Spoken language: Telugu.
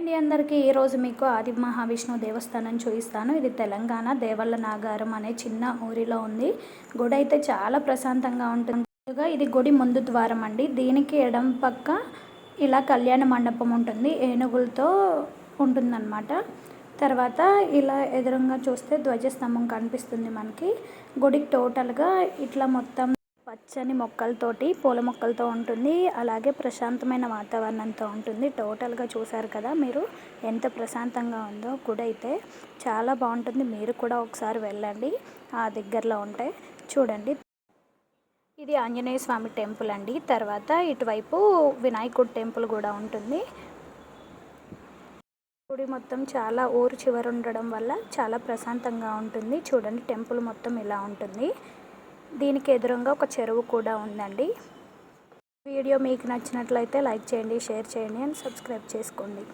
అండి అందరికీ ఈరోజు మీకు ఆది మహావిష్ణువు దేవస్థానం చూపిస్తాను. ఇది తెలంగాణ దేవళ్ళ నాగారం అనే చిన్న ఊరిలో ఉంది. గుడి అయితే చాలా ప్రశాంతంగా ఉంటుంది. ఇది గుడి ముందు ద్వారం అండి. దీనికి ఎడం పక్క ఇలా కళ్యాణ మండపం ఉంటుంది, ఏనుగులతో ఉంటుందన్నమాట. తర్వాత ఇలా ఎదురుగా చూస్తే ధ్వజస్తంభం కనిపిస్తుంది మనకి. గుడికి టోటల్గా ఇట్లా మొత్తం పచ్చని మొక్కలతోటి, పూల మొక్కలతో ఉంటుంది. అలాగే ప్రశాంతమైన వాతావరణంతో ఉంటుంది. టోటల్గా చూసారు కదా మీరు ఎంత ప్రశాంతంగా ఉందో. గుడి అయితే చాలా బాగుంటుంది. మీరు కూడా ఒకసారి వెళ్ళండి, ఆ దగ్గరలో ఉంటే చూడండి. ఇది ఆంజనేయ స్వామి టెంపుల్ అండి. తర్వాత ఇటువైపు వినాయకుడి టెంపుల్ కూడా ఉంటుంది. గుడి మొత్తం చాలా ఊరు చివరి ఉండడం వల్ల చాలా ప్రశాంతంగా ఉంటుంది. చూడండి టెంపుల్ మొత్తం ఇలా ఉంటుంది. దీనికి ఎదురుగా ఒక చెరువు కూడా ఉందండి. వీడియో మీకు నచ్చినట్లయితే లైక్ చేయండి, షేర్ చేయండి అండ్ సబ్స్క్రైబ్ చేసుకోండి.